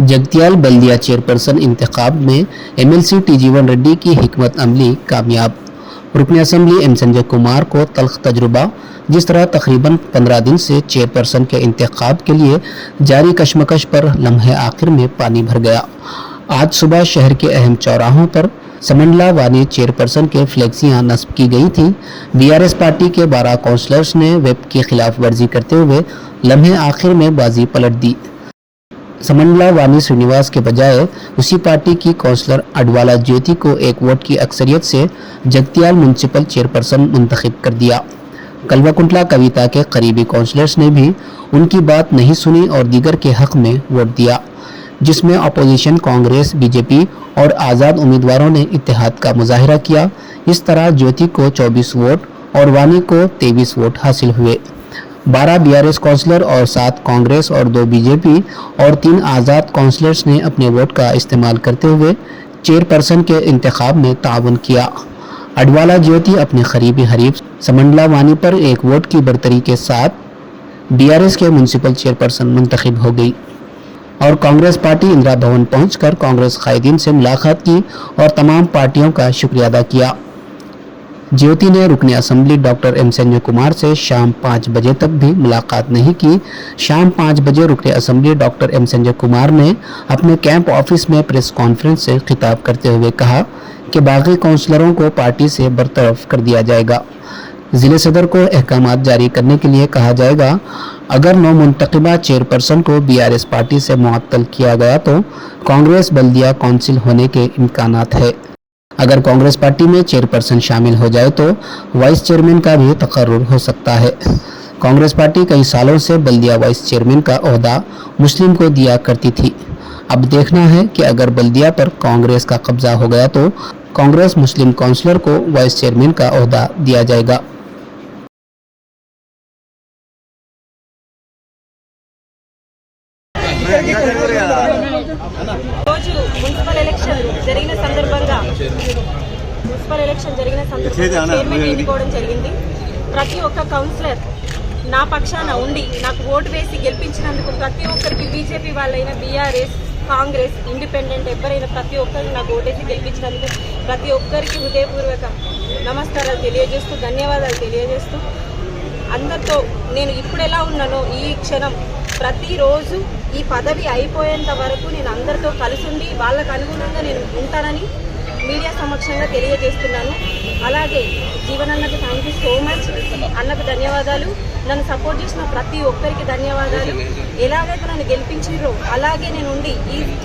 जगतियाल बल्दिया chairperson इंतखाब में MLC टी-जीवन Reddy की हिकमत अमली कामयाब। रुकन असम्बली एम संजय कुमार को तल्ख तजुर्बा। जिस तरह तकरीबन 15 दिन से चेयरपर्सन के इंतखाब के लिए जारी कशमकश पर लम्हे आखिर में पानी भर गया। आज सुबह शहर के अहम चौराहों पर समंडला वानी चेयरपर्सन के फ्लेक्सियां नस्ब की गई थी। बीआरएस पार्टी के 12 काउंसलर्स ने व्हिप की खिलाफ वर्जी करते हुए लम्हे आखिर में बाजी पलट दी। समंडला वानी श्रीनिवास के बजाय उसी पार्टी की काउंसलर अडवाला ज्योति को एक वोट की अक्सरियत से जगतियाल म्युनिसिपल चेयरपर्सन मुंतखब कर दिया। कलवाकुंटला कविता के करीबी काउंसलर्स ने भी उनकी बात नहीं सुनी और दीगर के हक में वोट दिया, जिसमें अपोजिशन कांग्रेस, बीजेपी और आज़ाद उम्मीदवारों ने इत्तेहाद का मुजाहिरा किया। इस तरह ज्योति को 24 वोट और वानी को 23 वोट हासिल हुए। 12 बीआरएस काउंसलर और 7 कांग्रेस और 2 बीजेपी और 3 आज़ाद काउंसलर्स ने अपने वोट का इस्तेमाल करते हुए चेयरपर्सन के इंतखाब में ताउन किया। अडवाला ज्योति अपने करीबी हरीफ समंडला वानी पर एक वोट की बरतरी के साथ बीआरएस के म्युनिसिपल चेयरपर्सन मुंतखब हो गई और कांग्रेस पार्टी इंदिरा भवन पहुंचकर कांग्रेस कायदीन से मुलाकात की और तमाम पार्टियों का शुक्रिया अदा किया। ज्योति ने रुकन assembly doctor M Sanjay Kumar से शाम 5 बजे तक भी मुलाकात नहीं की। शाम 5 बजे रुकन assembly doctor M Sanjay Kumar ने अपने कैंप ऑफिस में प्रेस कॉन्फ्रेंस से खिताब करते हुए कहा कि बाकी काउंसलरों को पार्टी से बरतरफ कर दिया जाएगा। जिले सदर को अहकामात जारी करने के लिए कहा जाएगा। अगर नौमुंतखबा चेयरपर्सन को बीआरएस पार्टी से मुअत्तल किया गया तो कांग्रेस बल्दिया काउंसिल होने के इम्कानात है। अगर कांग्रेस पार्टी में चेयरपर्सन शामिल हो जाए तो वाइस चेयरमैन का भी तकर्रुर हो सकता है। कांग्रेस पार्टी कई सालों से बल्दिया वाइस चेयरमैन का ओहदा मुस्लिम को दिया करती थी। अब देखना है कि अगर बल्दिया पर कांग्रेस का कब्जा हो गया तो कांग्रेस मुस्लिम काउंसलर को वाइस चेयरमैन का ओहदा दिया जाएगा। మున్సిపల్ ఎలక్షన్ జరిగిన సందర్భంగా చైర్మన్ ఎన్నుకోవడం జరిగింది. ప్రతి ఒక్క కౌన్సిలర్ నా పక్షాన ఉండి నాకు ఓటు వేసి గెలిపించినందుకు ప్రతి ఒక్కరికి, బీజేపీ వాళ్ళైనా, బీఆర్ఎస్, కాంగ్రెస్, ఇండిపెండెంట్ ఎవరైనా ప్రతి ఒక్కరికి నాకు ఓటేసి గెలిపించినందుకు ప్రతి ఒక్కరికి హృదయపూర్వక నమస్కారాలు తెలియజేస్తూ, ధన్యవాదాలు తెలియజేస్తూ, అందరితో నేను ఇప్పుడు ఎలా ఉన్నానో ఈ క్షణం ప్రతిరోజు ఈ పదవి అయిపోయేంత వరకు నేను అందరితో కలిసి వాళ్ళకు అనుగుణంగా నేను ఉంటానని మీడియా సమక్షంగా తెలియజేస్తున్నాను. అలాగే జీవనన్నకు థ్యాంక్ యూ సో మచ్. అన్నకు ధన్యవాదాలు. నన్ను సపోర్ట్ చేసిన ప్రతి ఒక్కరికి ధన్యవాదాలు. ఎలాగైతే నన్ను గెలిపించారో అలాగే నేను ఉండి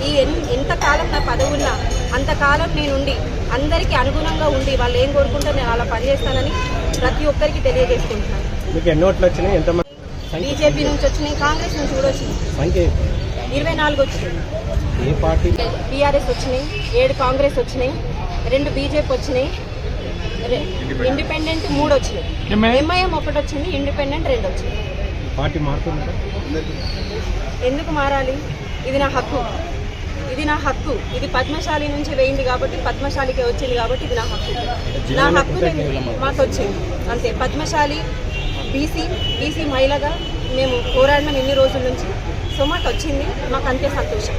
ఈ ఎంతకాలం నా పదవి ఉన్నా అంతకాలం నేనుండి అందరికీ అనుగుణంగా ఉండి వాళ్ళు ఏం కోరుకుంటారో నేను అలా పనిచేస్తానని ప్రతి ఒక్కరికి తెలియజేసుకుంటున్నాను. బీజేపీ నుంచి వచ్చినాయి, కాంగ్రెస్ నుంచి కూడా వచ్చినాయి, 24 వచ్చినాయి. బీఆర్ఎస్ వచ్చినాయి, 7 కాంగ్రెస్ వచ్చినాయి, 2 బీజేపీ వచ్చినాయి, ఇండిపెండెంట్ 3 వచ్చినాయి, ఎంఐఎం 1 వచ్చింది, ఇండిపెండెంట్ 2 వచ్చినాయి. ఎందుకు మారాలి? ఇది నా హక్కు, ఇది నా హక్కు. ఇది పద్మశాలి నుంచి వేయింది కాబట్టి, పద్మశాలికే వచ్చింది కాబట్టి ఇది నా హక్కు. నా హక్కు మాకు వచ్చింది అంతే. పద్మశాలి బీసీ మహిళగా మేము పోరాడినాం ఎన్ని రోజుల నుంచి. సో మాకు వచ్చింది, మాకు అంతే సంతోషం.